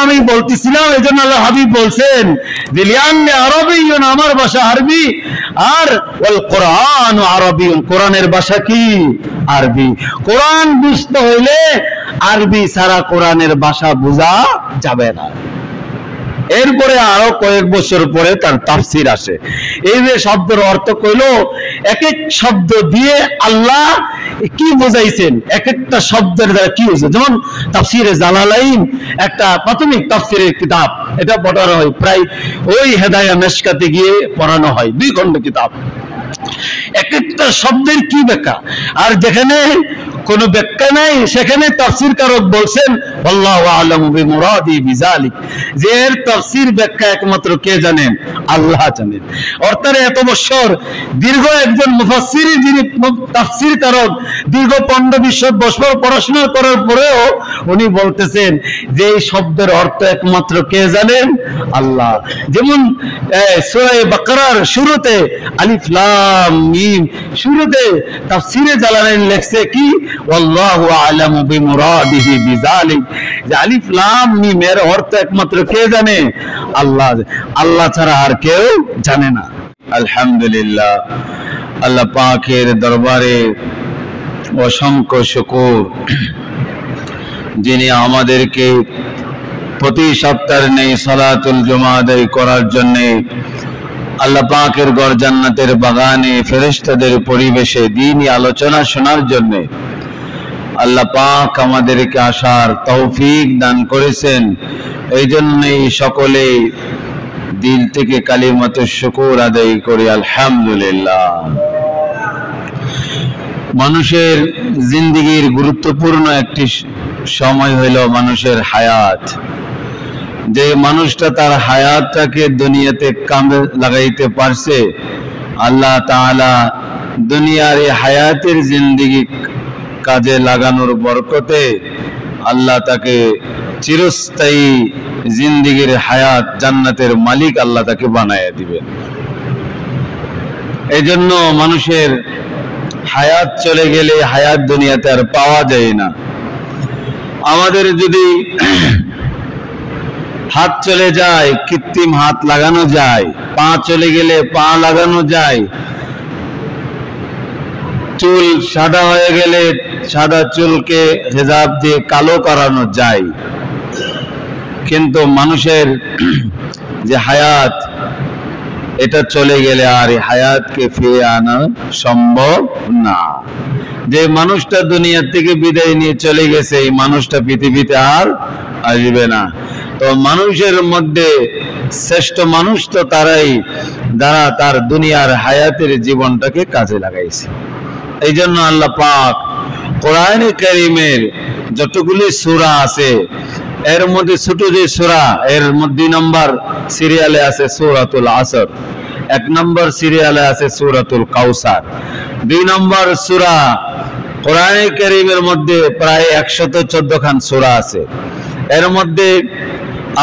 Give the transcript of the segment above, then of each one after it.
আমি বলতেছিলাম, এই জন্য আল্লাহ হাবিব বলছেন যে লিআন্নি আরবিয়্যুন, আমার ভাষা আরবি, আর ওয়াল কোরআন আরবিয়্যুন, কোরআনের ভাষা কি? আরবি। কোরআন বুঝতে হইলে আরবি ছাড়া কোরআনের ভাষা বোঝা যাবে না। এরপরে আরো কয়েক বছর পরে তার তাফসির আসে। এই যে শব্দের অর্থ কইল, এক এক শব্দ দিয়ে আল্লাহ কি বোঝাইছেন, এক একটা শব্দের দ্বারা কি হয়েছে। যেমন তাফসিরে জালালাইন একটা প্রাথমিক তাফসিরের কিতাব, এটা পড়ানো হয় প্রায় ওই হেদায়া মেশকাতে গিয়ে পড়ানো হয়, 2 খণ্ড কিতাব। এক একটা শব্দের কি ব্যাখ্যা, আর যেখানে কোনো ব্যাখ্যা নাই সেখানে তাফসীরকারক বলছেন আল্লাহু আ'লামু বিমুরাদি বিযালিক, যে এর তাফসীর ব্যাখ্যা একমাত্র কে জানেন? আল্লাহ জানেন। অর্থাৎ এত বছর দীর্ঘ একজন মুফাসসির, যিনি তাফসীরকারক, দীর্ঘ 15-20 বছর পড়াশোনা করার পরেও উনি বলতেছেন যে এই শব্দের অর্থ একমাত্র কে জানেন? আল্লাহ। যেমন সূরা বাকারার শুরুতে আলিফ লাম মিম, শুরুতে তাফসীরে জালালাইন লেখছে কি? আল্লাহু আ'লামু বিমুরাদিহি বিযালিক, যে আলিফ লাম মিম এর অর্থ একমাত্র কে জানে? আল্লাহ। আল্লাহ ছাড়া আর কেউ জানে না। আলহামদুলিল্লাহ, আল্লাহ পাকের দরবারে অসংখ্য শুকর, যিনি আমাদেরকে প্রতি সপ্তাহের নেই সালাতুল জুমা আদায় করার জন্য আল্লাহ পাকের ঘর জান্নাতের বাগানে ফেরেশতাদের পরিবেশে দ্বীনি আলোচনা শোনার জন্য আল্লাহ পাক আমাদেরকে আসার তৌফিক দান করেছেন। এই জন্যই সকলে দিল থেকে কালিমাতুশ শুকর আদায় করি আলহামদুলিল্লাহ। মানুষের জিন্দেগির গুরুত্বপূর্ণ একটি সময় হইল মানুষের হায়াত। যে মানুষটা তার হায়াতটাকে দুনিয়াতে কামে লাগাইতে পারছে, আল্লাহ তাআলা দুনিয়ার এই হায়াতের জিন্দেগি কাজে লাগানোর বরকতে আল্লাহ তাকে চিরস্থায়ী জিন্দেগির হায়াত, জান্নাতের মালিক আল্লাহ তাকে বানায়া দিবেন। এই জন্য মানুষের হায়াত চলে গেলে হায়াত দুনিয়াতে আর পাওয়া যায় না। আমাদের যদি হাত চলে যায়, কৃত্রিম হাত লাগানো যায়, পা চলে গেলে পা লাগানো যায়, চুল সাদা হয়ে গেলে সাদা চুলকে হেজাব দিয়ে কালো করানো যায়, কিন্তু মানুষের যে হায়াত, এটা চলে গেলে আর এই হায়াতকে ফিরে আনা সম্ভব না। যে মানুষটা দুনিয়া থেকে বিদায় নিয়ে চলে গেছে, এই মানুষটা পৃথিবীতে আর আসবে না। তো মানুষের মধ্যে শ্রেষ্ঠ মানুষ তো তারাই যারা তার দুনিয়ার হায়াতের জীবনটাকে কাজে লাগাইছে। এই জন্য আল্লাহ পাক কোরআনে কারীমের যতগুলি সূরা আছে, এর মধ্যে ছোট যে সূরা, এর মধ্যে 2 নম্বর সিরিয়ালে আছে সূরাতুল আসর, 1 নম্বর সিরিয়ালে আছে সূরাতুল কাউসার। 2 নম্বর সূরা কোরআনে কারীমের মধ্যে প্রায় 114 খান সূরা আছে। এর মধ্যে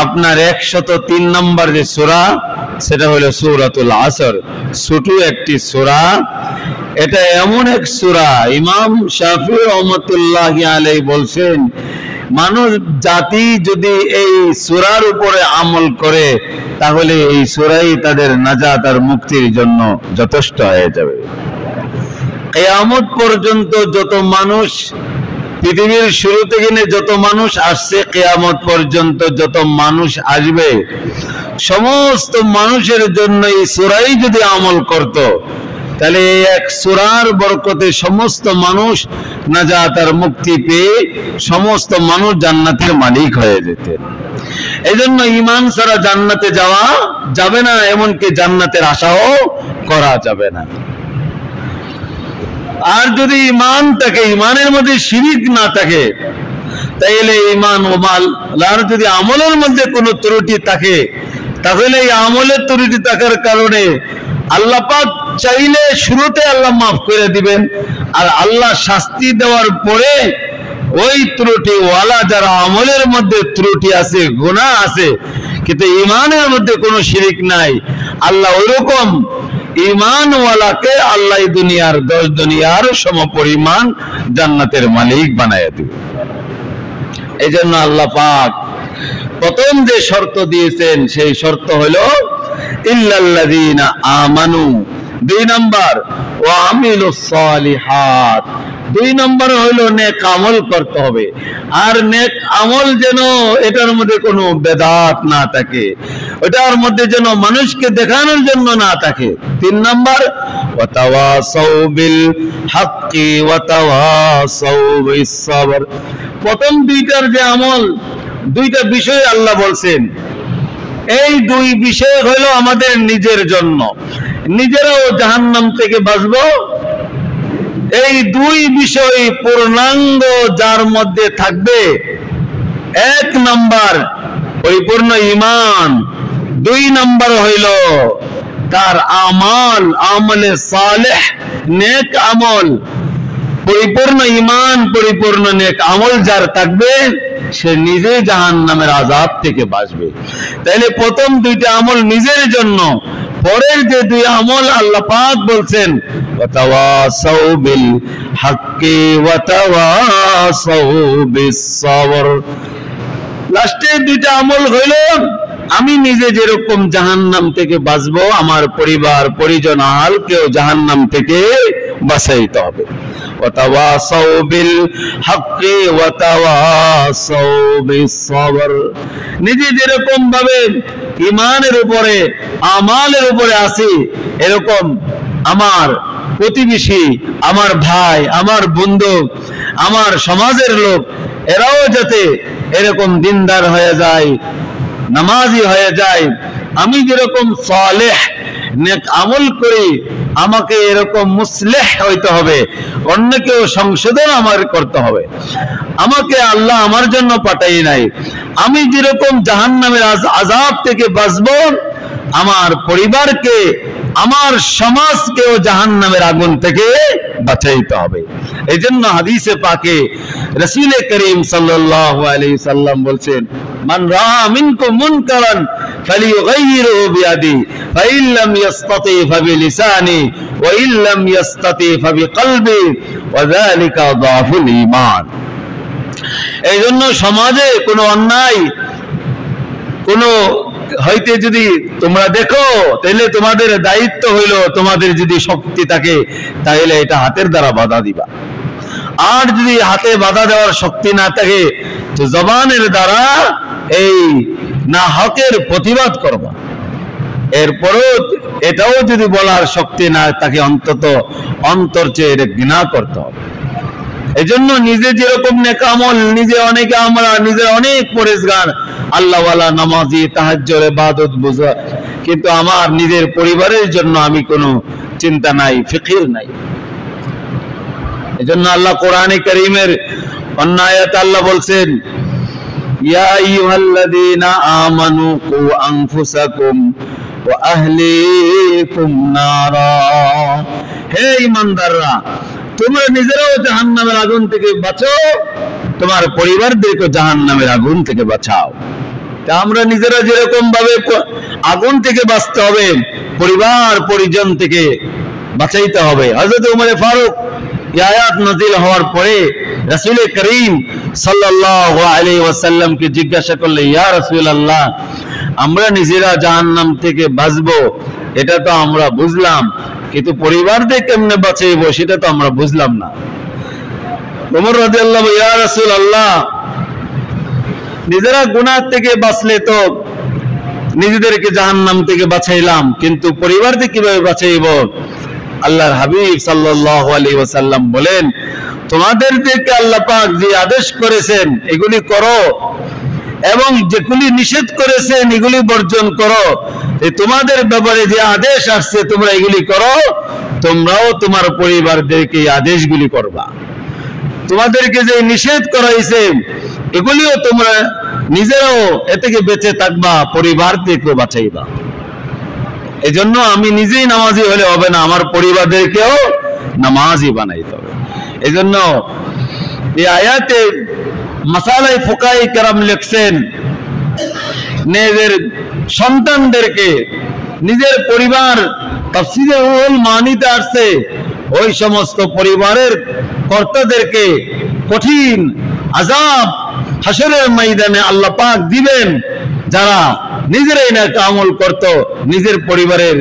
আপনার 103 নম্বর যে সূরা, সেটা হলো সূরাতুল আসর, ছোট একটি সূরা। এটা এমন এক সূরা, ইমাম শাফিঈ রাহমাতুল্লাহি আলাইহি বলছেন, মানুষ জাতি যদি এই সূরার উপরে আমল করে তাহলে এই সূরাই তাদের নাজাত আর মুক্তির জন্য যথেষ্ট হয়ে যাবে। কিয়ামত পর্যন্ত যত মানুষ, পৃথিবীর শুরু থেকে যত মানুষ আসছে, কিয়ামত পর্যন্ত যত মানুষ আসবে, সমস্ত মানুষের জন্য এই সূরাই যদি আমল করত, তাহলে এই এক সূরার বরকতে সমস্ত মানুষ নাজাত আর মুক্তি পেয়ে সমস্ত মানুষ জান্নাতের মালিক হয়ে যেতেন। এই জন্য ঈমান ছাড়া জান্নাতে যাওয়া যাবে না, এমনকি জান্নাতের আশাও করা যাবে না। আর যদি ঈমান থাকে, ঈমানের মধ্যে শিরিক না থাকে, তাহলে ঈমান ও মাল, আর যদি আমলের মধ্যে কোনো ত্রুটি থাকে, তাহলে এই আমলের ত্রুটি থাকার কারণে আল্লাহ পাক চাইলে শুরুতে আল্লাহ মাফ করে দিবেন, আর আল্লাহ শাস্তি দেওয়ার পরে ওই ত্রুটি ওয়ালা যারা আমলের মধ্যে ত্রুটি আছে, গুনাহ আছে, কিন্তু ঈমানের মধ্যে কোনো শিরিক নাই, আল্লাহ ওইরকম ঈমানওয়ালাকে আল্লাহ দুনিয়ার 10 দুনিয়ার সমপরিমাণ জান্নাতের মালিক বানায় দিবে। এই জন্য আল্লাহ পাক প্রথম যে শর্ত দিয়েছেন সেই শর্ত হলো ইল্লাল্লাযীনা আমানু, 2 নম্বর ওয়া আমিলুস সালিহাত, 2 নম্বর হলো নেক আমল করতে হবে। আর নেক আমল যেন এটার মধ্যে কোনো বেদাত না থাকে, ওটার মধ্যে যেন মানুষকে দেখানোর জন্য না থাকে। 3 নম্বর ওয়া তাওয়াসাউ বিল হাক্কি ওয়া তাওয়াসাউ বিস সবর। প্রথম 2টার যে আমল, 2টা বিষয় আল্লাহ বলছেন, এই 2 বিষয় হলো আমাদের নিজের জন্য, নিজেরাও জাহান্নাম থেকে বাঁচবো। এই 2 বিষয় পূর্ণাঙ্গ যার মধ্যে থাকবে, 1 নম্বর পরিপূর্ণ ঈমান, 2 নম্বর হইল তার আমল, আমলে সালেহ, নেক আমল। পরিপূর্ণ ঈমান, পরিপূর্ণ নেক আমল যার থাকবে, সে নিজে জাহান্নামের আযাব থেকে বাঁচবে। তাইলে প্রথম 2টা আমল নিজের জন্য, পরের যে 2 আমল আল্লাহ পাক বলছেন ওয়া তাওয়াসাউ বিল হাক্কি ওয়া তাওয়াসাউ বিস সবর, লাস্টের 2টা আমল হইল আমি নিজে যেরকম জাহান্নাম থেকে বাঁচবো, আমার পরিবার পরিজন আহলকেও জাহান্নাম থেকে বাঁচাইতে হবে। ওয়া তাওয়াসাউ বিল হাক্কি ওয়া তাওয়াসাউ বিস সবর, নিজে যেরকম ভাবে ঈমানের উপরে আমালের উপরে আছি, এরকম আমার প্রতিবেশী, আমার ভাই, আমার বন্ধু, আমার সমাজের লোক, এরাও যাতে এরকম দিনদার হয়ে যায়, নামাজি হয়ে যায়। আমি যেরকম সালেহ নেক আমল করি, আমাকে এরকম মুসলিহ হইতে হবে, অন্যকেও সংশোধন আমার করতে হবে। আমাকে আল্লাহ আমার জন্য পাঠাই নাই, আমি যেরকম জাহান্নামের আযাব থেকে বাঁচবো, আমার পরিবারকে, আমার সমাজকেও জাহান্নামের আগুন থেকে বাঁচাইতে হবে। এই জন্য হাদিসে পাকে রাসূল করিম সাল্লাল্লাহু আলাইহি সাল্লাম বলছেন, মান রাআ মিনকুম মুনকারান ফালিয়ুগাইয়িরহু বিয়াদি ফাইন লাম ইস্তাতি ফাবিলিসানি ওয়া ইন লাম ইস্তাতি ফাবিকলবি ওয়া যালিকা যাফুল ঈমান। এই জন্য সমাজে কোনো অন্যায়, কোনো হইতে যদি তোমরা দেখো, তাহলে তোমাদের দায়িত্ব হইল, তোমাদের যদি শক্তি থাকে তাহলে এটা হাতের দ্বারা বাধা দিবা। আর যদি হাতে বাধা দেওয়ার শক্তি না থাকে, তো জবানের দ্বারা এই না হকের প্রতিবাদ করবা। এরপরও এটাও যদি বলার শক্তি না থাকে, অন্তত অন্তর চেয়ে এটা ঘৃণা করতে হবে। এই জন্য নিজে যেরকম নেক আমল, নিজে অনেকে আমরা নিজে অনেক পরেজগার, আল্লাহওয়ালা, নামাজি, তাহাজ্জুদ, ইবাদত বুঝা, কিন্তু আমার নিজের পরিবারের জন্য আমি কোনো চিন্তা নাই, ফিকির নাই। এই জন্য আল্লাহ কোরআনে কারীমের অন্য আয়াতে আল্লাহ বলছেন, ইয়া আইয়ুহাল্লাযীনা আমানু কু আনফুসাকুম ওয়া আহলিকুম নারা, হে ঈমানদাররা, তোমরা নিজেরাও জাহান্নামের আগুন থেকে বাঁচো, তোমার পরিবারদেরকে জাহান্নামের আগুন থেকে বাঁচাও। তা আমরা নিজেরা যেরকম ভাবে আগুন থেকে বাঁচতে হবে, পরিবার পরিজন থেকে বাঁচাইতে হবে। হযরত ওমর ফারুক এই আয়াত নাযিল হওয়ার পরে রাসূল করিম সাল্লাল্লাহু আলাইহি ওয়াসাল্লামকে জিজ্ঞাসা করলে, ইয়া রাসূলুল্লাহ, আমরা নিজেরা জাহান্নাম থেকে বাঁচবো এটা তো আমরা বুঝলাম, কিন্তু পরিবারদের কেমনে বাঁচাইবো সেটা তো আমরা বুঝলাম না। ওমর রাদিয়াল্লাহু, ইয়া রাসূলুল্লাহ, নিজেরা গুনাহ থেকে বাঁচলে তো নিজেদেরকে জাহান্নাম থেকে বাঁচাইলাম, কিন্তু পরিবারকে কিভাবে বাঁচাইবো? আল্লাহর হাবিব সাল্লাল্লাহু আলাইহি ওয়াসাল্লাম বলেন, তোমাদেরকে আল্লাহ পাক যে আদেশ করেছেন এগুলি করো, এবং যেগুলি নিষেধ করেছেন এগুলি বর্জন করো। তোমাদের ব্যাপারে যে আদেশ আসছে তোমরা এগুলি করো, তোমরাও তোমার পরিবারদেরকে এই আদেশগুলি করবা। তোমাদেরকে যে নিষেধ করা হয়েছে এগুলিও তোমরা নিজেরাও এ থেকে বেঁচে থাকবা, পরিবারদেরকেও বাঁচাইবা। এই জন্য আমি নিজেই নামাজি হলে হবে না, আমার পরিবারদেরকেও নামাজি বানাইতে হবে। এই জন্য এই আয়াতে মাসালাই ফুকাই কেরাম লিখছেন, নিজের সন্তানদেরকে, নিজের পরিবার, তাফসীরে রুহুল মানিতে আসছে, ওই সমস্ত পরিবারের কর্তাদেরকে কঠিন আযাব হাসরের ময়দানে আল্লাহ পাক দিবেন যারা নিজেরাই নেক আমল করত, নিজের পরিবারের,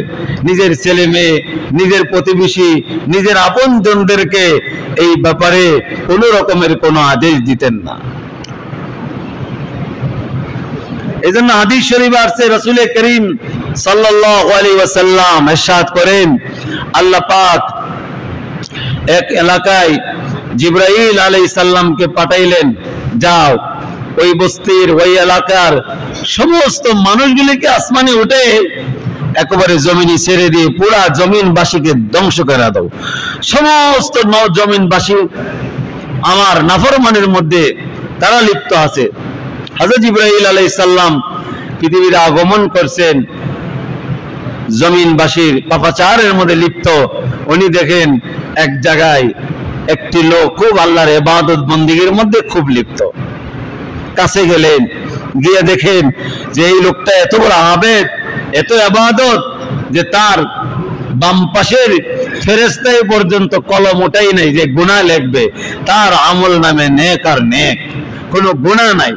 নিজের ছেলে মেয়ে, নিজের প্রতিবেশী, নিজের আপনজনদেরকে এই ব্যাপারে কোনো রকমের কোনো আদেশ দিতেন না। এজন্য হাদিস শরীফে আসছে রাসূল করিম সাল্লাল্লাহু আলাইহি ওয়াসাল্লাম ইরশাদ করেন, আল্লাহ পাক এক এলাকায় জিবরাইল আলাইহিস সালামকে পাঠাইলেন, যাও ওই বস্তির ওই এলাকার সমস্ত মানুষগুলিকে আসমানে উঠে একেবারে জমিনে ছেড়ে দিয়ে পুরা জমিনবাসীকে ধ্বংস করে দাও। সমস্ত জমিনবাসী আমার নাফরমানের মধ্যে তারা লিপ্ত আছে। হযরত জিবরাইল আলাইহিস সালাম পৃথিবীর আগমন করছেন, জমিনবাসীর পাপাচারের মধ্যে লিপ্ত। উনি দেখেন এক জায়গায় একটি লোক খুব আল্লাহর ইবাদত বন্দেগীর মধ্যে খুব লিপ্ত। কাছে গেলেন, গিয়ে দেখেন যে এই লোকটা এত বড় আবেদ, এত ইবাদত যে তার বাম পাশের ফেরেশতাই পর্যন্ত কলম ওঠাই নাই যে গুনাহ লিখবে। তার আমল নামে নেক আর নেক, কোনো গুনাহ নাই।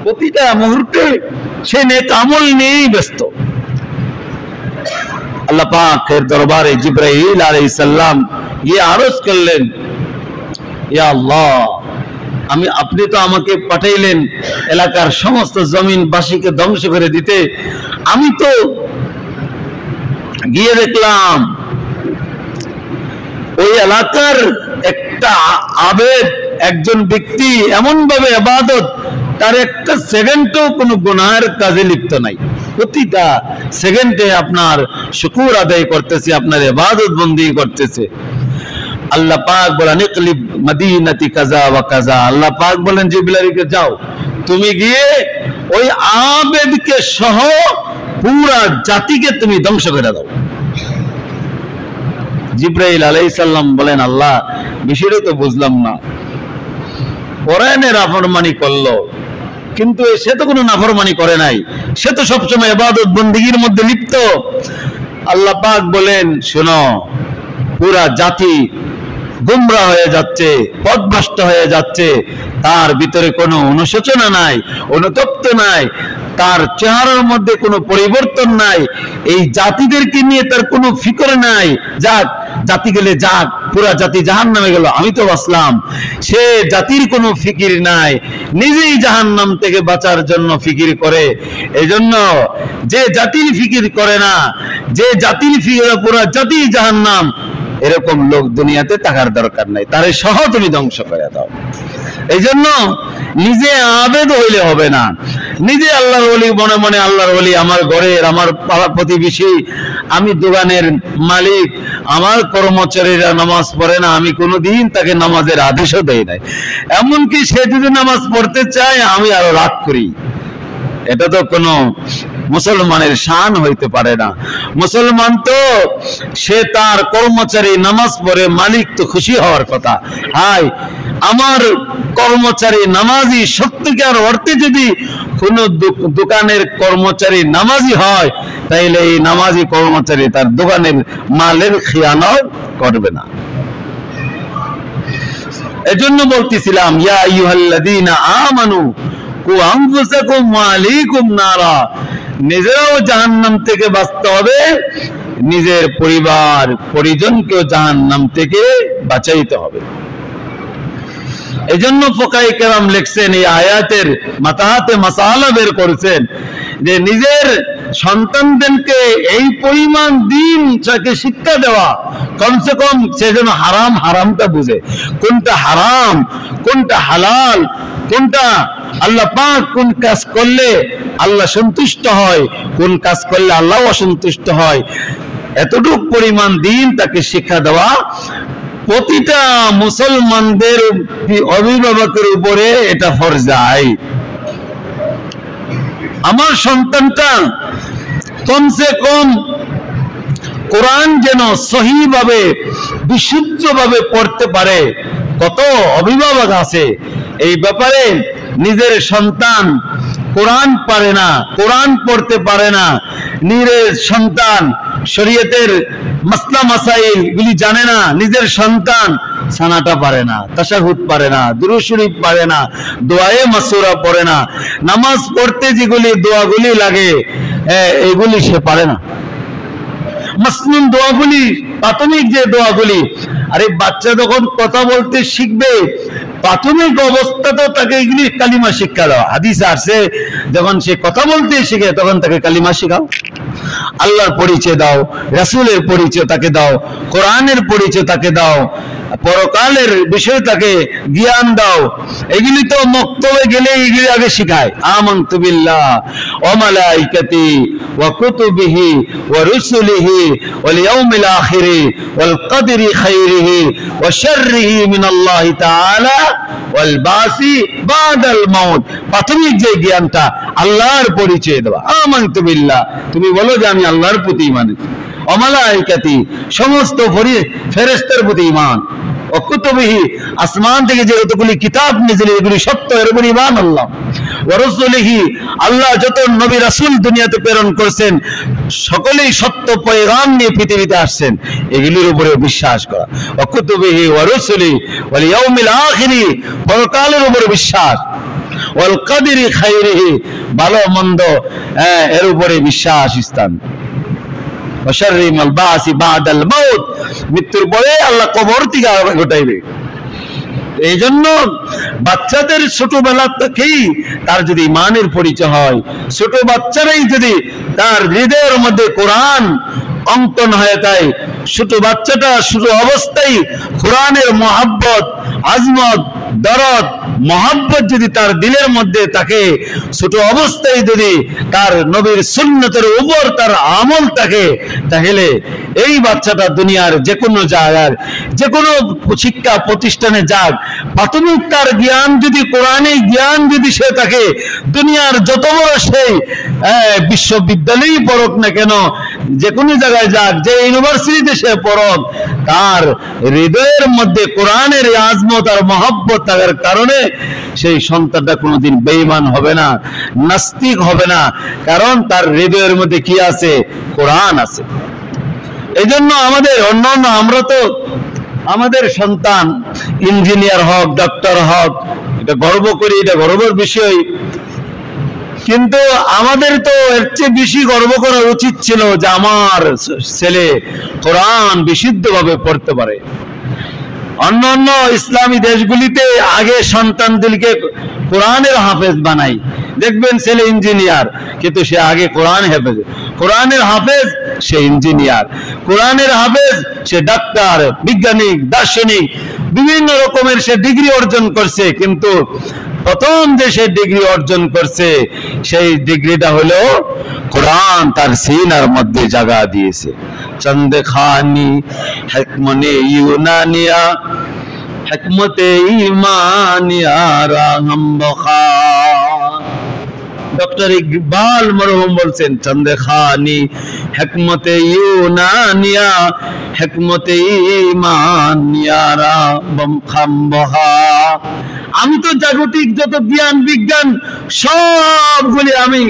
প্রতিটা মুহূর্তে সে নেক আমল নিয়েই ব্যস্ত। আল্লাহ পাকের দরবারে জিবরাইল আলাইহিস সালাম গিয়ে আরজ করলেন, ইয়া আল্লাহ, আপনি তো আমাকে পাঠাইলেন এলাকার সমস্ত জমিনবাসীকে ধ্বংস করে দিতে। আমি তো গিয়ে দেখলাম ওই এলাকার একটা আবেদ একজন ব্যক্তি এমন ভাবে ইবাদত, তার একটা সেকেন্ডও কোনো গুনাহের কাজে লিপ্ত নাই। প্রতিটা সেকেন্ডে আপনার শুকর আদায় করতেছে, আপনার ইবাদত বন্দেগী করতেছে। আল্লাহ পাক বলেন, ইকলিব মদিনাতি কাজা ওয়া কাজা। আল্লাহ পাক বলেন জিবরাইলকে, যাও তুমি গিয়ে ওই আবেদকে সহ পুরা জাতিকে তুমি ধ্বংস করে দাও। জিবরাইল আলাইহিস সালাম বলেন, আল্লাহ বিষয়টা তো বুঝলাম না, কোরআনের নাফরমানি করলো, কিন্তু সে তো কোনো নাফরমানি করে নাই, সে তো সবসময় ইবাদত বন্দেগীর মধ্যে লিপ্ত। আল্লাহ পাক বলেন, শোনো, পুরা জাতি গুমরা হয়ে যাচ্ছে, পথভ্রষ্ট হয়ে যাচ্ছে, তার ভিতরে কোনো অনুশোচনা নাই, অনুতপ্ত নাই, তার চেহারার মধ্যে কোনো পরিবর্তন নাই, এই জাতিদেরকে নিয়ে তার কোনো ফিকর নাই। যাক, জাতি গেলে যাক, পুরা জাতি জাহান্নামে গেল, আমি তো বাঁচলাম। সে জাতির কোনো ফিকির নাই, নিজেই জাহান্নাম থেকে বাঁচার জন্য ফিকির করে। এজন্য যে জাতির ফিকির করে না, যে জাতির ফিকির পুরা জাতি জাহান্নাম, এরকম লোক দুনিয়াতে থাকার দরকার নাই, তারে সহ তুমি ধ্বংস করে দাও। এই জন্য নিজে আবেদ হইলে হবে না, নিজে আল্লাহর ওলি মনে মনে আল্লাহর ওলি, আমার ঘরের, আমার পাড়া প্রতিবেশী, আমি দোকানের মালিক, আমার কর্মচারীরা নামাজ পড়ে না, আমি কোনোদিন তাকে নামাজের আদেশও দেই নাই। এমনকি সে যদি নামাজ পড়তে চায় আমি আরো রাগ করি। এটা তো কোনো মুসলমানের শান হইতে পারে না। মুসলমান তো সে তার কর্মচারী নামাজ পড়ে, মালিক তো খুশি হওয়ার কথা। হাই, আমার কর্মচারী নামাজি সত্যিকার অর্থে যদি কোন দোকানের কর্মচারী নামাজি হয়, তাইলে এই নামাজি কর্মচারী তার দোকানের মালের খিয়ানত করবে না। এজন্য বলতেছিলাম, ইয়া আইয়ুহাল্লাযীনা আমানু কু আনফুসাকুম ওয়া আলাইকুম নারা, নিজেরাও জাহান্নাম থেকে বাঁচতে হবে, নিজের পরিবার পরিজনকেও জাহান্নাম থেকে বাঁচাইতে হবে। এজন্য ফুকাহায়ে কেরাম লিখছেন, এই আয়াতের মাতাহাতে মাসালা বের করেছেন যে নিজের সন্তানদেরকে এই পরিমাণ দিন তাকে শিক্ষা দেওয়া, কমসে কম সে যেন হারাম হারামটা বুঝে, কোনটা হারাম, কোনটা হালাল, কোনটা আল্লাহ পাক কোন কাজ করলে আল্লাহ সন্তুষ্ট হয়, কোন কাজ করলে আল্লাহ অসন্তুষ্ট হয়, এতটুক পরিমাণ দিন তাকে শিক্ষা দেওয়া প্রতিটা মুসলমানদের অভিভাবকের উপরে এটা ফরজ আইন। আমার সন্তানটা কমসে কম কোরআন যেন সহিভাবে বিশুদ্ধভাবে পড়তে পারে। কত অভিভাবক আছে এই ব্যাপারে নিজের সন্তান কোরআন পারে না, কোরআন পড়তে পারে না, নিজের সন্তান শরীয়তের মাসলা মাসাইল গুলি জানে না, নিজের সন্তান সানাটা পারে না, তাশাহুদ পারে না, দুরূদ শরীফ পারে না, দোয়ায়ে মাসুরা পড়ে না, নামাজ পড়তে যেগুলি দোয়াগুলি লাগে এগুলি সে পারে না। মাসনুন দোয়াগুলি, প্রাথমিক যে দোয়াগুলি, আরে বাচ্চা যখন কথা বলতে শিখবে প্রাথমিক অবস্থা তো তাকে এগুলি কালিমা শিক্ষা দাও। হাদিসে আসছে যখন সে কথা বলতে শিখে তখন তাকে কালিমা শেখাও, আল্লাহর পরিচয় দাও, রাসূলের পরিচয় তাকে দাও, কোরআনের পরিচয় তাকে দাও, পরকালের বিষয়ে তাকে জ্ঞান দাও। এগুলি তো মক্তবে গেলে এগুলি আগে শিখায়। আমানতু বিল্লাহ ওয়া মালাইকাতি ওয়া কুতুবিহি ওয়া রুসুলিহি ওয়াল ইয়াউমিল আখিরি ওয়াল কদরি খাইরিহি ওয়া শাররিহি মিনাল্লাহি তাআলা ওয়াল বাসি বাদাল মাউত। প্রাথমিক যে জ্ঞানটা আল্লাহর পরিচয় দেওয়া। আমানতু বিল্লাহ, তুমি বলো যে আমি আল্লাহর প্রতি ঈমান আনি, ওয়া মালাইকাতি সমস্ত ফেরেশতার প্রতি ঈমান, ওয়া কুতুবিহি আসমান থেকে যে যতগুলি কিতাব নাযিল এগুলি সত্য, এর উপর ঈমান আল্লাহ, ওয়া রাসূলিহি আল্লাহ যত নবী রাসূল দুনিয়াতে প্রেরণ করেছেন সকলেই সত্য পয়গাম নিয়ে পৃথিবীতে আসছেন, এগুলির উপরে বিশ্বাস করা। ওয়া কুতুবিহি ওয়া রাসূলিহি ওয়াল ইয়াউমিল আখিরি পরকালের উপরে বিশ্বাস, ওয়াল কদরি খাইরিহি ভালো মন্দ এর উপরে বিশ্বাস স্থান, ওয়া শাররি মাল বাসি বাদাল মাউত মৃত্যুর পরে আল্লাহ কবর থেকে ঘটাইবে। এই জন্য বাচ্চাদের ছোটবেলা থেকেই তার যদি ঈমানের পরিচয় হয়, ছোট বাচ্চারাই যদি তার হৃদয়ের মধ্যে কোরআন অঙ্কন হয়ে যায়, ছোট বাচ্চাটা শুরু অবস্থায় কোরআনের মহব্বত, আজমত, দরদ, মহব্বত যদি তার দিলের মধ্যে থাকে, ছোট অবস্থায় যদি তার নবীর সুন্নতের উপর তার আমল থাকে, তাহলে এই বাচ্চাটা দুনিয়ার যে কোনো জায়গার যে কোনো শিক্ষা প্রতিষ্ঠানে যাক, প্রাথমিক তার জ্ঞান যদি কোরআনের জ্ঞান যদি সে থাকে, দুনিয়ার যত বড় সেই বিশ্ববিদ্যালয়ই পড়ুক না কেন, যে কোনো জায়গায় যাক, যে ইউনিভার্সিটিতে সে পড়ুক, তার হৃদয়ের মধ্যে কোরআনের আজমত আর মহব্বত থাকার কারণে সেই সন্তানটা কোনোদিন বেঈমান হবে না, নাস্তিক হবে না, কারণ তার হৃদয়ের মধ্যে কি আছে? কোরআন আছে। এই জন্য আমাদের অন্যান্য আমরা তো আমাদের সন্তান ইঞ্জিনিয়ার হোক, ডক্টর হোক, এটা গর্ব করি, এটা গর্বের বিষয়, কিন্তু আমাদের তো এর চেয়ে বেশি গর্ব করা উচিত ছিল যে আমার ছেলে কোরআন বিশুদ্ধভাবে পড়তে পারে। অন্যান্য ইসলামী দেশগুলিতে আগে সন্তানদেরকে কোরআনের হাফেজ বানাই, দেখবেন ছেলে ইঞ্জিনিয়ার কিন্তু সে আগে কোরআন হাফেজ, কোরআনের হাফেজ সে ইঞ্জিনিয়ার, কোরআনের হাফেজ সে ডাক্তার, বিজ্ঞানিক, দার্শনিক, বিভিন্ন রকমের সে ডিগ্রি অর্জন করছে, কিন্তু প্রথম যে সে ডিগ্রি অর্জন করছে সেই ডিগ্রিটা হলো কোরআন তার সিনার মধ্যে জায়গা দিয়েছে। চন্দে খানি হিকমতে ইউনানিয়া হিকমতে ঈমানিয়া রাহম বখা। ডক্টর ইকবাল মরহুম বলছেন, চন্দে খানি হিকমতে ইউনানিয়া হিকমতে ঈমানিয়া রাহম বখা। আমি তো জাগতিক যত জ্ঞান বিজ্ঞান সবগুলি আমি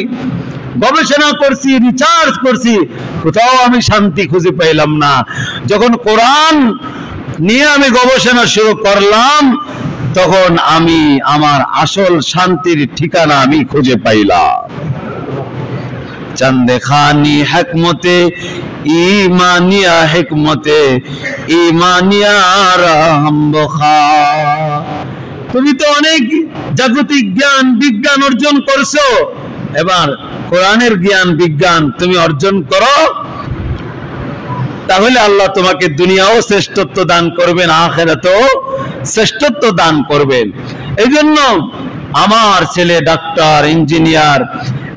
গবেষণা করছি, রিসার্চ করছি, কোথাও আমি শান্তি খুঁজে পাইলাম না। যখন কোরআন নিয়ে আমি গবেষণা শুরু করলাম তখন আমি আমার আসল শান্তির ঠিকানা আমি খুঁজে পাইলাম। চন্দে খানি হিকমতে ঈমানিয়া হিকমতে ঈমানিয়া রাহম বখা। তুমি তো অনেক জাগতিক জ্ঞান বিজ্ঞান অর্জন করছো, এবার কোরআনের জ্ঞান বিজ্ঞান তুমি অর্জন করো, তাহলে আল্লাহ তোমাকে দুনিয়াও শ্রেষ্ঠত্ব দান করবেন, আখিরাতেও শ্রেষ্ঠত্ব দান করবেন। এই জন্য আমার ছেলে ডাক্তার, ইঞ্জিনিয়ার,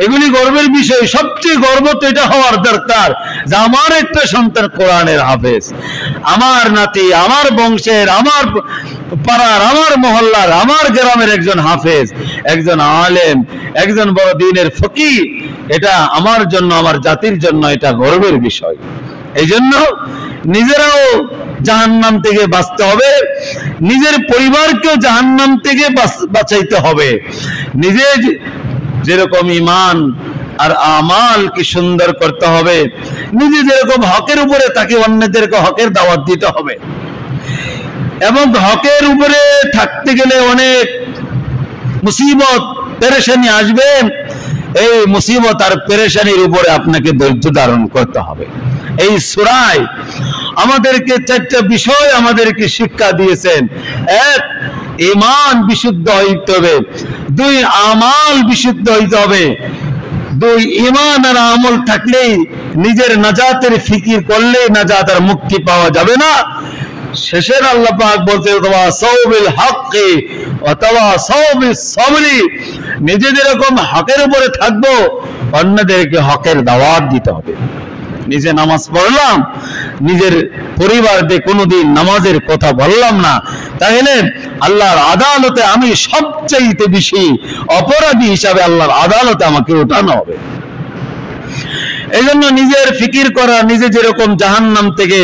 এগুলি গর্বের বিষয়। সবচেয়ে গর্ব তো এটা হওয়ার দরকার যে আমার একটা সন্তান কোরআনের হাফেজ, আমার নাতি, আমার বংশের, আমার পাড়ার, আমার মহল্লার, আমার গ্রামের একজন হাফেজ, একজন আলেম, একজন বড় দ্বীনের ফকিহ। এটা আমার জন্য, আমার জাতির জন্য এটা গর্বের বিষয়। এই জন্য নিজেরাও জাহান্নাম থেকে বাঁচতে হবে, নিজের পরিবারকেও জাহান্নাম থেকে বাঁচাইতে হবে। নিজে যেরকম ঈমান আর আমাল কি সুন্দর করতে হবে, নিজে যেরকম হকের উপরে তাকে অন্যদেরকে হকের দাওয়াত দিতে হবে। এবং হকের উপরে থাকতে গেলে অনেক মুসিবত পেরেশানি আসবে, এই মুসিবত আর পেরেশানির উপরে আপনাকে ধৈর্য ধারণ করতে হবে। এই সূরায় আমাদেরকে চারটা বিষয় আমাদেরকে শিক্ষা দিয়েছেন। এক, ঈমান বিশুদ্ধ হইতে হবে। দুই, আমাল বিশুদ্ধ হইতে হবে। দুই, ঈমান আর আমল থাকলেই নিজের নাজাতের ফিকির করলে নাজাত আর মুক্তি পাওয়া যাবে না। শেষের আল্লাহ পাক বলতে তাওয়াসাউ বিল হক্কি ওয়া তাওয়াসাউ বিস সাবরি, নিজে যেরকম হকের উপরে থাকবো অন্যদেরকে হকের দাওয়াত দিতে হবে। নিজে নামাজ পড়লাম, নিজের পরিবারকে কোনোদিন নামাজের কথা বললাম না, তাহলে আল্লাহর আদালতে আমি সবচাইতে বেশি অপরাধী হিসাবে আল্লাহর আদালতে আমাকে ওঠানো হবে। এই জন্য নিজের ফিকির করা, নিজে যেরকম জাহান্নাম থেকে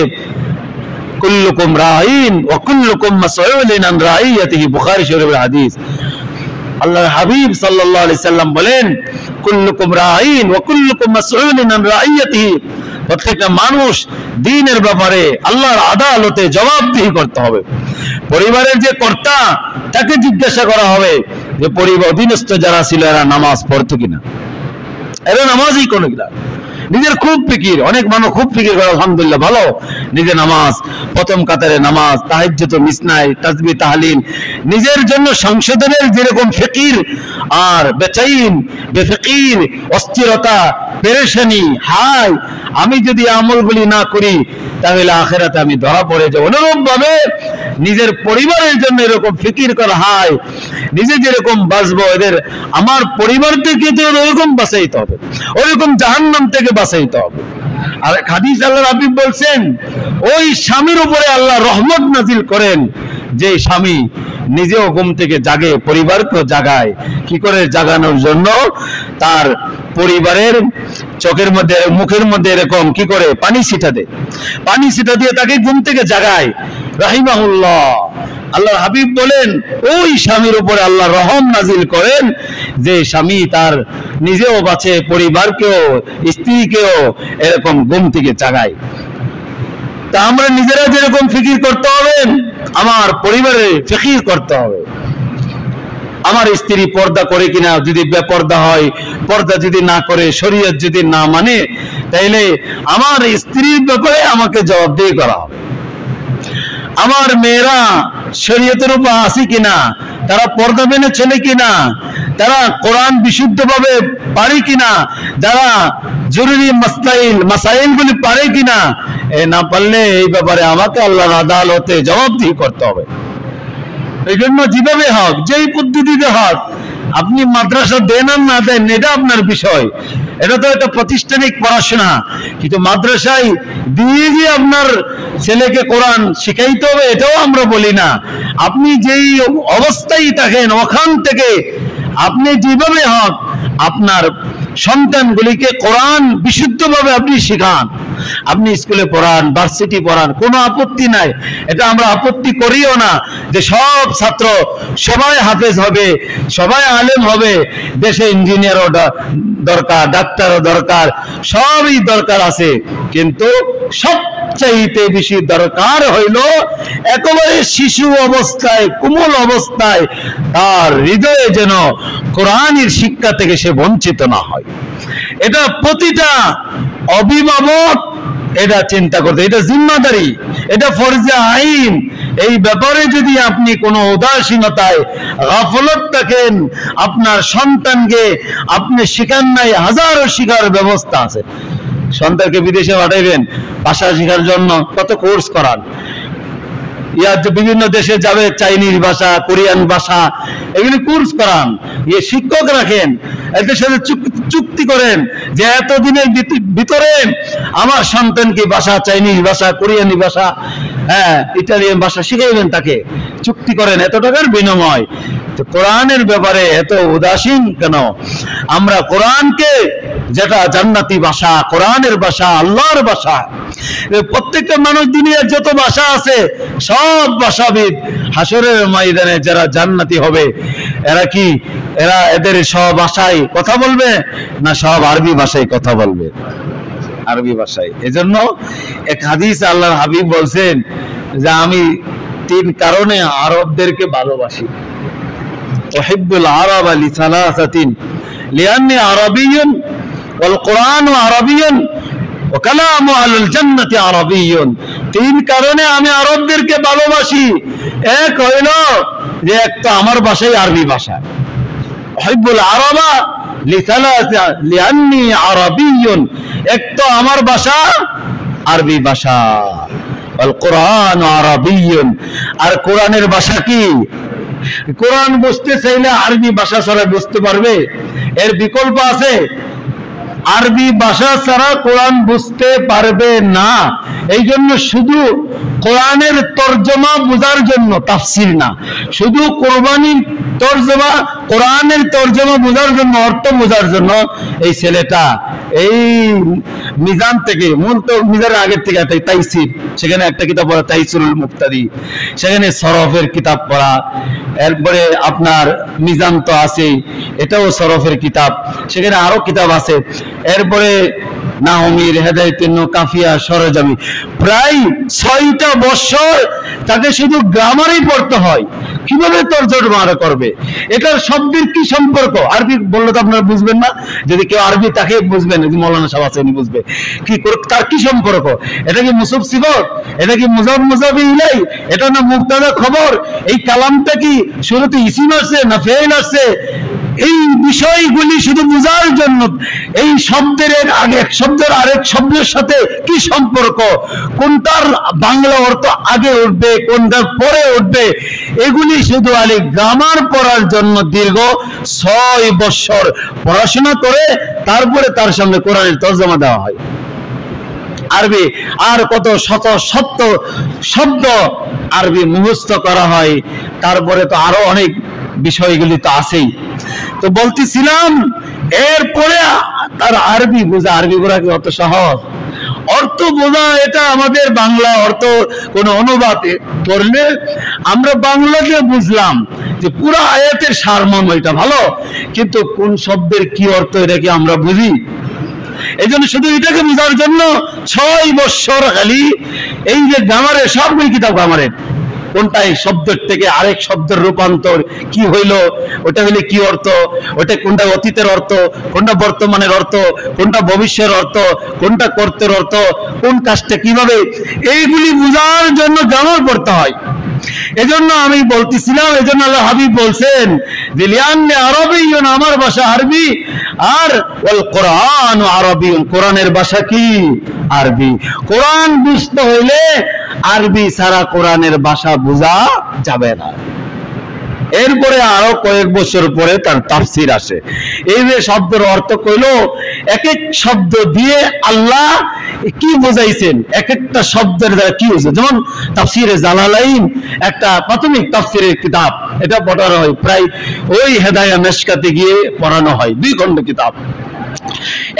কুল্লুকুম রাঈন ওয়া কুল্লুকুম মাসউলুন আন রাইয়াতিহি, বুখারী শরীফের হাদিস। আল্লাহর হাবিব সাল্লাল্লাহু আলাইহি সাল্লাম বলেন, কুল্লুকুম রাঈন ওয়া কুল্লুকুম মাসউলুন আন রাইয়াতিহি, প্রত্যেকটা মানুষ দ্বীনের ব্যাপারে আল্লাহর আদালতে জবাবদিহি করতে হবে। পরিবারের যে কর্তা তাকে জিজ্ঞাসা করা হবে যে পরিবার অধীনস্থ যারা ছিল এরা নামাজ পড়তো কিনা, এরা নামাজই কোনো কিনা। নিজের খুব ফিকির, অনেক মানুষ খুব ফিকির করে, আলহামদুলিল্লাহ ভালো, নিজে নামাজ, প্রথম কাতারে নামাজ, তাহাজ্জুদ, মিসনাই, তাসবিহ, তাহলিল, নিজের জন্য সংশোধনের যেরকম ফিকির আর বেচাইন, বেফিকির, অস্থিরতা, পেরেশানি, হাই আমি যদি আমলগুলি না করি তাহলে আখিরাতে আমি ধরা পড়ে যাব। অনুরূপ ভাবে নিজের পরিবারের জন্য এরকম ফিকির করা, হাই নিজে যেরকম বাঁচবো এদের আমার পরিবার থেকে তো ওরকম বাঁচাইতে হবে, ওরকম জাহান্নাম থেকে বাঁচাইতে হবে। আর হাদিস আল্লাহর হাবিব বলছেন, ওই স্বামীর উপরে আল্লাহ রহমত নাজিল করেন যে স্বামী নিজেও ঘুম থেকে জাগে, পরিবারকেও জাগায়। কি করে জাগানোর জন্য? তার পরিবারের চোখের মধ্যে, মুখের মধ্যে এরকম কি করে পানি ছিটা দেয়, পানি ছিটা দিয়ে তাকে ঘুম থেকে জাগায়। রাহিমাহুল্লাহ, আল্লাহর হাবিব বলেন ওই স্বামীর উপরে আল্লাহ রহম নাজিল করেন যে স্বামী তার নিজেও বাঁচে, পরিবারকেও, স্ত্রীকেও এরকম ঘুম থেকে জাগায়। তা আমরা নিজেরা যেরকম ফিকির করতে হবে, আমার পরিবারে ফিকির করতে হবে। আমার স্ত্রী পর্দা করে কিনা, যদি বেপর্দা হয়, পর্দা যদি না করে, শরীয়ত যদি না মানে, তাইলে আমার স্ত্রীর ব্যাপারে আমাকে জবাবদিহি করা হবে। আমার মেয়েরা শরীয়তের উপর আছে কিনা, তারা পর্দা মেনে চলে কিনা, তারা কোরআন বিশুদ্ধভাবে পারে কিনা, যারা জরুরি মাসাইল গুলি পারে কিনা, না পারলে এই ব্যাপারে আমাকে আল্লাহর আদালতে জবাবদিহি করতে হবে। এই জন্য যেভাবে হোক, যেই পদ্ধতিতে হোক, আপনি মাদ্রাসা দেন আর না দেন এটা আপনার বিষয়, এটা তো একটা প্রাতিষ্ঠানিক পড়াশোনা, কিন্তু মাদ্রাসায় দিয়ে গিয়ে আপনার ছেলেকে কোরআন শিখাইতে হবে এটাও আমরা বলি না। আপনি যেই অবস্থায় থাকেন ওখান থেকে আপনি যেভাবে হোক আপনার সন্তানগুলিকে কোরআন বিশুদ্ধভাবে আপনি শিখান। আপনি স্কুলে পড়ান, ভার্সিটি পড়ান, কোনো আপত্তি নাই, এটা আমরা আপত্তি করিও না যে সব ছাত্র সবাই হাফেজ হবে, সবাই আলেম হবে, দেশে ইঞ্জিনিয়ারও দরকার, ডাক্তারও দরকার, সবই দরকার আছে, কিন্তু সবচাইতে বেশি দরকার হইল একেবারে শিশু অবস্থায়, কোমল অবস্থায় তার হৃদয়ে যেন কোরআনের শিক্ষা থেকে সে বঞ্চিত না হয়। এটা প্রতিটা অভিভাবক এটা চিন্তা করতে, এটা জিম্মাদারি, এটা ফরজে আইন। এই ব্যাপারে যদি আপনি কোনো উদাসীনতায় গাফলত থাকেন, আপনার সন্তানকে আপনি শিখান নাই, হাজারো শিখার ব্যবস্থা আছে। সন্তানকে বিদেশে পাঠাইবেন ভাষা শেখার জন্য, কত কোর্স করান, বিভিন্ন দেশে যাবে, চাইনিজ ভাষা, কোরিয়ান ভাষা, এগুলি কোর্স করান, শিক্ষক রাখেন, এদের সাথে চুক্তি করেন যে এতদিনের ভিতরে আমার সন্তানকে ভাষা, চাইনিজ ভাষা, কোরিয়ানি ভাষা, ইটালিয়ান ভাষা শিখাইবেন, তাকে চুক্তি করেন এত টাকার বিনিময়। তো কোরআনের ব্যাপারে এত উদাসীন কেন? আমরা কোরআনকে, যেটা জান্নাতি ভাষা, কোরআনের ভাষা, আল্লাহর ভাষা, প্রত্যেকটা মানুষ দুনিয়ার যত ভাষা আছে সব ভাষাবিদ হাসরের ময়দানে যারা জান্নাতি হবে এরা এদের সব ভাষায় কথা বলবে না সব আরবি ভাষায় কথা বলবে? আরবি ভাষায়। এজন্য এক হাদিস আল্লাহর হাবিব বলছেন যে আমি 3 কারণে আরবদেরকে ভালোবাসি। উহিব্বুল আরাবা লিসালাসাতিন, লিআন্নী আরাবিয়্যুন ওয়াল কুরআনু আরাবিয়্যুন ওয়া কালামু আহলিল জান্নাতি আরাবিয়্যুন। 3 কারণে আমি আরবদেরকে ভালোবাসি। এক হইল যে এক তো আমার ভাষাই আরবি ভাষা, উহিব্বুল আরাবা লিসালাসা লিআন্নী আরাবিয়্যুন, এক তো আমার ভাষা আরবি ভাষা, ওয়াল কুরআনু আরাবিয়্যুন, আর কোরআনের ভাষা কি? কোরআন বুঝতে চাইলে আরবি ভাষা ছাড়া বুঝতে পারবে? এর বিকল্প আছে? আরবি ভাষা ছাড়া কোরআন বুঝতে পারবে না। এই জন্য শুধু কোরআনের তর্জমা বোঝার জন্য, তাফসির না, শুধু কোরবানির তর্জমা, কোরআনের তর্জমা বোঝার জন্য, অর্থ বোঝার জন্য এই ছেলেটা এই মিজান থেকে, মূল তো মিজানের আগের থেকে একটা তাইসির, সেখানে একটা কিতাব পড়া তাইসিরুল মুক্তাদি, সেখানে সরফের কিতাব পড়া, এরপরে আপনার মিজান তো আছে, এটাও সরফের কিতাব, সেখানে আরো কিতাব আছে, এরপরে নাহমির, হেদায়েতুন কাফিয়া, সরজামি, প্রায় 6টা বছর তাকে শুধু গ্রামারই পড়তে হয়। কিভাবে তর্জমা করবে? এটার শব্দের কি সম্পর্ক? আরবি বললে তো আপনারা বুঝবেন না, যদি কেউ আরবি তাকে বুঝবেন, মৌলানা সাহেব আছে উনি বুঝবে কি তার কি সম্পর্ক। এটা কি মুসুফ সিফত? এটা কি মুজাব মুজাবি ইলাই? এটা না মুবতাদা খবর? এই কালামটা কি শুরুতে ইসিম আসছে না ফেইল আসছে? এই বিষয়গুলি শুধু বোঝার জন্য, এই শব্দের আগে এক শব্দের আরেক শব্দের সাথে কি সম্পর্ক, কোনটার বাংলা অর্থ আগে উঠবে, কোনটার পরে উঠবে, এগুলি শুধু আলী গ্রামার পড়ার জন্য দীর্ঘ 6 বছর পড়াশোনা করে তারপরে তার সামনে কোরআনের তর্জমা দেওয়া হয়। আরবি আর কত শত শত শব্দ আরবি মুখস্থ করা হয়, তারপরে তো আরো অনেক বিষয়গুলি তো আছেই। তো বলতেছিলাম এরপরে তার আরবি বোঝা, আরবি বোঝা কি অত সহজ? অর্থ বোঝা এটা আমাদের বাংলা অর্থ কোন অনুবাদে করলে আমরা বাংলাতে বুঝলাম যে পুরো আয়াতের সারমর্ম এটা ভালো, কিন্তু কোন শব্দের কি অর্থ এটা কি আমরা বুঝি? এই জন্য শুধু এটাকে বোঝার জন্য 6 বছর খালি এই যে গ্রামারের সবগুলি কিতাব, গ্রামারের কোনটা এই শব্দের থেকে আরেক শব্দের রূপান্তর কি হইল, ওটা হইলে কি অর্থ, ওটা কোনটা অতীতের অর্থ, কোনটা বর্তমানের অর্থ, কোনটা ভবিষ্যতের অর্থ, কোনটা কর্তের অর্থ, কোন কাজটা কিভাবে, এইগুলি বোঝার জন্য গ্রামার পড়তে হয়। এজন্য আমি বলতেছিলাম, এজন্য আল্লাহ হাবিব বলছেন যে লিআন্নী আরাবিয়্যুন, আমার ভাষা আরবি, আর ওয়াল কুরআনু আরাবিয়্যুন, কোরআনের ভাষা কি? আরবি। কোরআন বুঝতে হইলে আরবি ছাড়া কোরআনের ভাষা বোঝা যাবে না। এরপরে আরো কয়েক বছর পরে তার তাফসির আসে। এই যে শব্দের অর্থ কইল, এক এক শব্দ দিয়ে আল্লাহ কি বোঝাইছেন, এক একটা শব্দের দ্বারা কি হয়েছে। যেমন তাফসিরে জালালাইন একটা প্রাথমিক তাফসিরের কিতাব, এটা পড়ানো হয় প্রায় ওই হেদায়া মেশকাতে গিয়ে পড়ানো হয়, 2 খণ্ড কিতাব।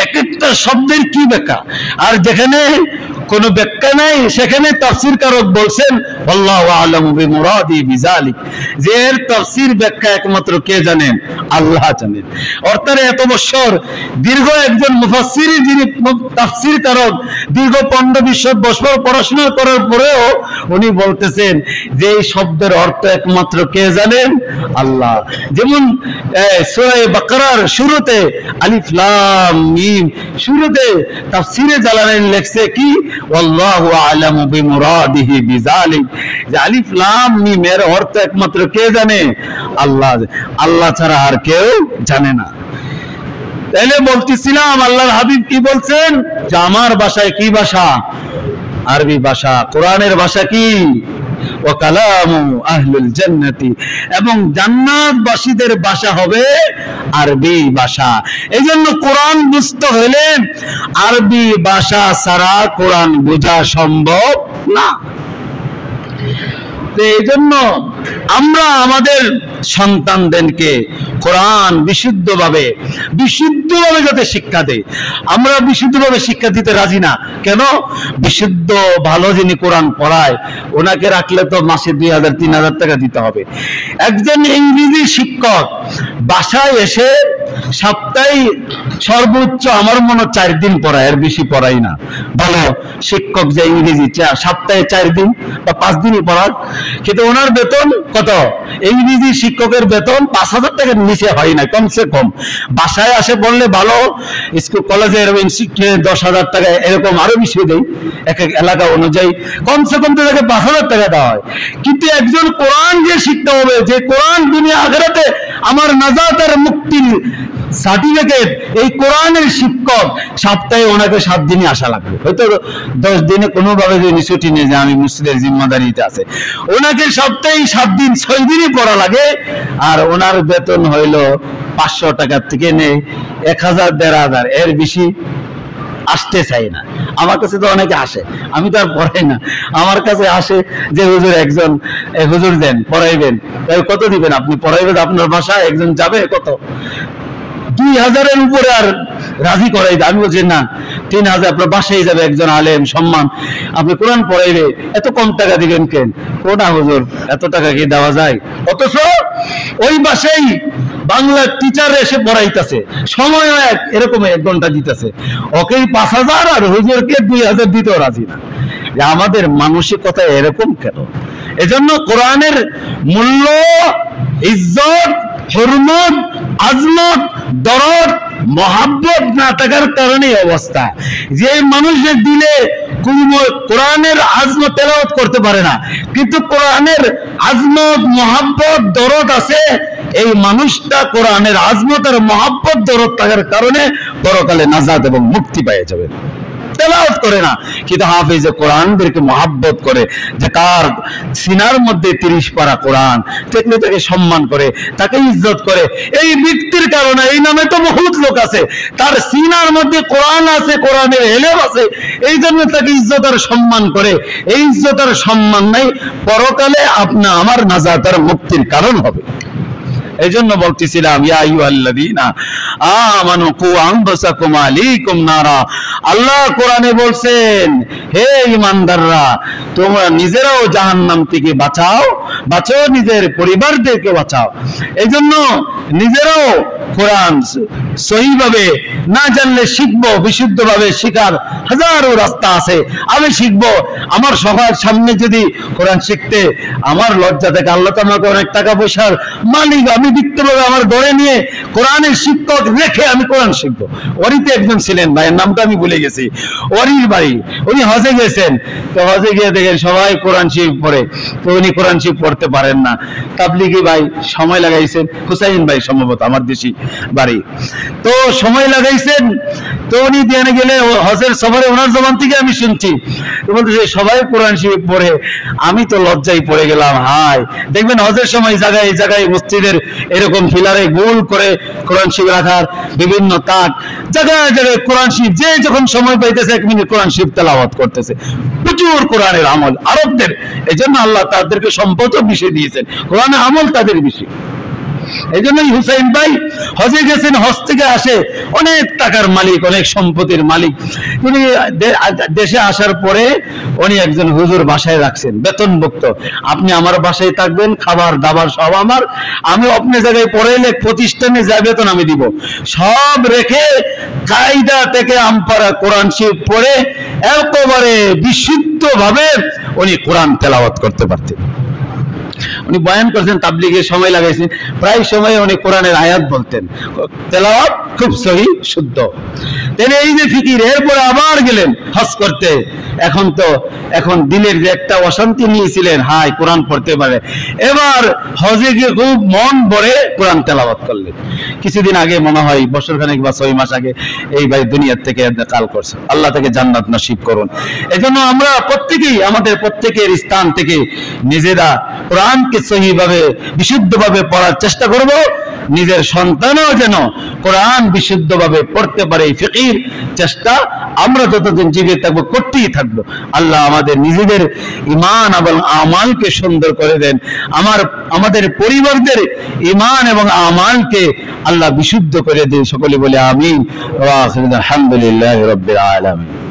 এক একটা শব্দের কি ব্যাখ্যা, আর যেখানে কোনো ব্যাখ্যা নাই সেখানে তাফসীর কারক বলছেন আল্লাহু আ'লামু বিমুরাদি বিযালিক, যে এর তাফসীর ব্যাখ্যা একমাত্র কে জানেন? আল্লাহ জানেন। অর্থাৎ এত বছর দীর্ঘ একজন মুফাসসির, যিনি তাফসীর কারক, দীর্ঘ 15-20 বছর পড়াশোনা করার পরেও উনি বলতেছেন যে এই শব্দের অর্থ একমাত্র কে জানেন? আল্লাহ। যেমন সূরা বাকারার শুরুতে আলিফ লাম মিম, শুরুতে তাফসীরে জালালাইন লেখছে কি? আল্লাহু আ'লামু বিমুরাদিহি বিযালিক, যে আলিফ লাম মিম এর অর্থ একমাত্র কে জানে? আল্লাহ। আল্লাহ ছাড়া আর কেউ জানে না। তাহলে বলতেছিলাম আল্লাহর হাবিব কি বলছেন যে আমার ভাষায় কি ভাষা? আরবি ভাষা। কোরআনের ভাষা কি? ওয়া কালামু আহলিল জান্নাতি, এবং জান্নাতবাসীদের ভাষা হবে আরবি ভাষা। এইজন্য কোরআন বুঝতে হলে আরবি ভাষা ছাড়া কোরআন বোঝা সম্ভব না। তো এই জন্য আমরা আমাদের সন্তানদেরকে কোরআন বিশুদ্ধভাবে যাতে শিক্ষা দেয়। আমরা বিশুদ্ধভাবে শিক্ষা দিতে রাজি না কেন? বিশুদ্ধ ভালো যিনি কোরআন পড়ায় ওনাকে রাখলে তো মাসে 2000-3000 টাকা দিতে হবে। একজন ইংরেজি শিক্ষক বাসায় এসে সপ্তাহে সর্বোচ্চ আমার মনে 4 দিন পড়ায়, এর বেশি পড়াই না। ভালো শিক্ষক যে ইংরেজি সপ্তাহে 4 দিন বা 5 দিনই পড়ান, কিন্তু ওনার বেতন কত? ইংরেজি শিক্ষকের বেতন 5000 টাকার নিচে হয় না, কমসে কম। বাসায় আসে বললে ভালো, স্কুল কলেজে ইনস্টিটিউটে 10,000 টাকা, এরকম আরো বেশি দেয় এক এক এলাকা অনুযায়ী। কমসে কম তাদেরকে 5,000 টাকা দেওয়া হয়। কিন্তু একজন কোরআন যে শিখতে হবে, যে কোরআন দুনিয়া আখিরাতে আমার নাজাত আর মুক্তির সার্টিফিকেট, এই কোরআনের শিক্ষক সপ্তাহে ওনাকে 7 দিনই আসা লাগবে। হয়তো 10 দিনে কোনোভাবে যদি ছুটি নিয়ে যায়, আমি মসজিদের জিম্মাদারিতে আছে, ওনাকে সপ্তাহে 7 দিন 6 দিনই পড়া লাগে। আর ওনার বেতন হইল 500 টাকার থেকে নেই 1000-1500, এর বেশি আসতে চাই না। আমার কাছে তো অনেকে আসে, আমি তো আর পড়াই না, আমার কাছে আসে যে হুজুর একজন হুজুর দেন পড়াইবেন, কত দিবেন আপনি? পড়াইবেন আপনার বাসায় একজন যাবে কত? 2000-এর উপরে আর রাজি করাই। আমি বলছি না, 3000 আপনার বাসায় যাবে একজন আলেম সম্মান, আপনি কোরআন পড়াইবে, এত কম টাকা দিবেন কেন? কোনা হুজুর এত টাকা কি দেওয়া যায়? অথচ ওই বাসায় বাংলা টিচার এসে পড়াইতেছে, সময় এরকম 1 ঘন্টা দিতেছে, ওকেই 5000 আর হুজুরকে 2000 দিতেও রাজি না। আমাদের মানসিকতা এরকম কেন? এজন্য কোরআনের মূল্য, ইজ্জত, হুরমত, আজমত, দরদ, মহাব্বত না থাকার কারণে অবস্থা। যে মানুষের দিলে কোরআনের আজমত তেলাওয়াত করতে পারে না, কিন্তু কোরআনের আজমত, মহাব্বত, দরদ আছে, এই মানুষটা কোরআনের আজমত আর মহাব্বত, দরদ থাকার কারণে পরকালে নাজাত এবং মুক্তি পেয়ে যাবে। তেলাওয়াত করে না, কিন্তু হাফেজে কোরআনদেরকে মহাব্বত করে, যে তার সিনার মধ্যে 30 পারা কোরআন, দেখলে তাকে সম্মান করে, তাকে ইজ্জত করে। এই ব্যক্তির কারণে, এই নামে তো বহুত লোক আছে, তার সিনার মধ্যে কোরআন আছে, কোরআনের এলেম আছে, এই জন্য তাকে ইজ্জত আর সম্মান করে। এই ইজ্জত আর সম্মান নাই, পরকালে আপনা আমার নাজাত আর মুক্তির কারণ হবে। এই জন্য বলতেছিলাম, ইয়া আইয়ুহাল্লাযীনা আমানু কু আনফুসাকুম আলাইকুম নারা। আল্লাহ কোরআনে বলছেন, হে ঈমানদাররা, তোমরা নিজেরাও জাহান্নাম থেকে বাঁচাও, নিজের পরিবারদেরকে বাঁচাও। এই জন্য নিজেরাও কোরআন সহিভাবে না জানলে শিখবো, বিশুদ্ধভাবে শিখার হাজারো রাস্তা আছে। আমি শিখবো, আমার সবার সামনে যদি কোরআন শিখতে আমার লজ্জা থেকে, আল্লাহ তো আমাকে অনেক টাকা পয়সার মালিক, আমি ব্যক্তিগতভাবে আমার ধরে নিয়ে কোরআনের শিক্ষক রেখে আমি কোরআন শিখবো। ওরিতে একজন ছিলেন, ভাইয়ের নামটা আমি ভুলে গেছি, ওরির বাড়ি, উনি হজে গেছেন। তো হজে গিয়ে দেখেন সবাই কোরআন শরীফ পড়ে, তো উনি কোরআন শরীফ পড়তে পারেন না। তাবলিগি ভাই সময় লাগাইছেন, হুসাইন ভাই সম্ভবত আমার দেশি বাড়ি, তো সময় লাগাইছেন। তো উনি দিয়ে গেলে হজের সফরে ওনার জবান থেকে আমি শুনছি, বলতেছে সবাই কোরআন শরীফ পড়ে, আমি তো লজ্জায় পড়ে গেলাম। হাই, দেখবেন হজের সময় জায়গায় জায়গায় মসজিদের এরকম ফিলারে গোল করে কোরআন শরীফ রাখার, বিভিন্ন তাক জায়গায় জায়গায় কোরআন শরীফ, যে যখন সময় পাইতেছে 1 মিনিট কোরআন শরীফ তেলাওয়াত করতেছে। প্রচুর কোরআনের আমল আরবদের, এই জন্য আল্লাহ তাদেরকে সম্পদও বেশি দিয়েছেন, কোরআনের আমল তাদের বেশি। এই জন্যই হুসাইন ভাই হজে গেছেন, হজ থেকে আসে অনেক টাকার মালিক, অনেক সম্পত্তির মালিক। উনি দেশে আসার পরে উনি একজন হুজুর বাসায় রাখছেন, বেতনভুক্ত, আপনি আমার বাসায় থাকবেন, খাবার দাবার সব আমার, আমি আপনি জায়গায় পড়াইলে প্রতিষ্ঠানে যা বেতন আমি দিব, সব রেখে কায়দা থেকে আমপারা কোরআন শরীফ পড়ে একেবারে বিশুদ্ধভাবে উনি কোরআন তেলাওয়াত করতে পারতেন। উনি বয়ান করছেন, তাবলিগে সময় লাগাইছেন, প্রায় সময় উনি কোরআনের আয়াত বলতেন, তেলাওয়াত খুব সহি শুদ্ধ। তিনি এই যে ফিকির, এরপরে আবার গেলেন হজ করতে। এখন দিনের যে একটা অশান্তি নিয়েছিলেন, হাই কোরআন পড়তে পারে, এবার হজে গিয়ে খুব মন ভরে কোরআন তেলাওয়াত করলেন। কিছুদিন আগে মনে হয় বছরখানেক বা 6 মাস আগে এই ভাই দুনিয়ার থেকে ইন্তেকাল করছে। আল্লাহ তাকে জান্নাত নসিব করুন। এজন্য আমরা প্রত্যেকেই আমাদের প্রত্যেকের স্থান থেকে নিজেরা কোরআনকে সহিভাবে বিশুদ্ধভাবে পড়ার চেষ্টা করব, নিজের সন্তানও যেন কোরআন বিশুদ্ধভাবে পড়তে পারে, এই ফিকির চেষ্টা আমরা যতদিন জীবিত থাকবো করতেই থাকবো। আল্লাহ আমাদের নিজেদের ঈমান এবং আমালকে সুন্দর করে দেন, আমাদের পরিবারদের ঈমান এবং আমালকে আল্লাহ বিশুদ্ধ করে দেন। সকলে বলে আমিন। ওয়া আখিরু আলহামদুলিল্লাহি রাব্বিল আলামিন।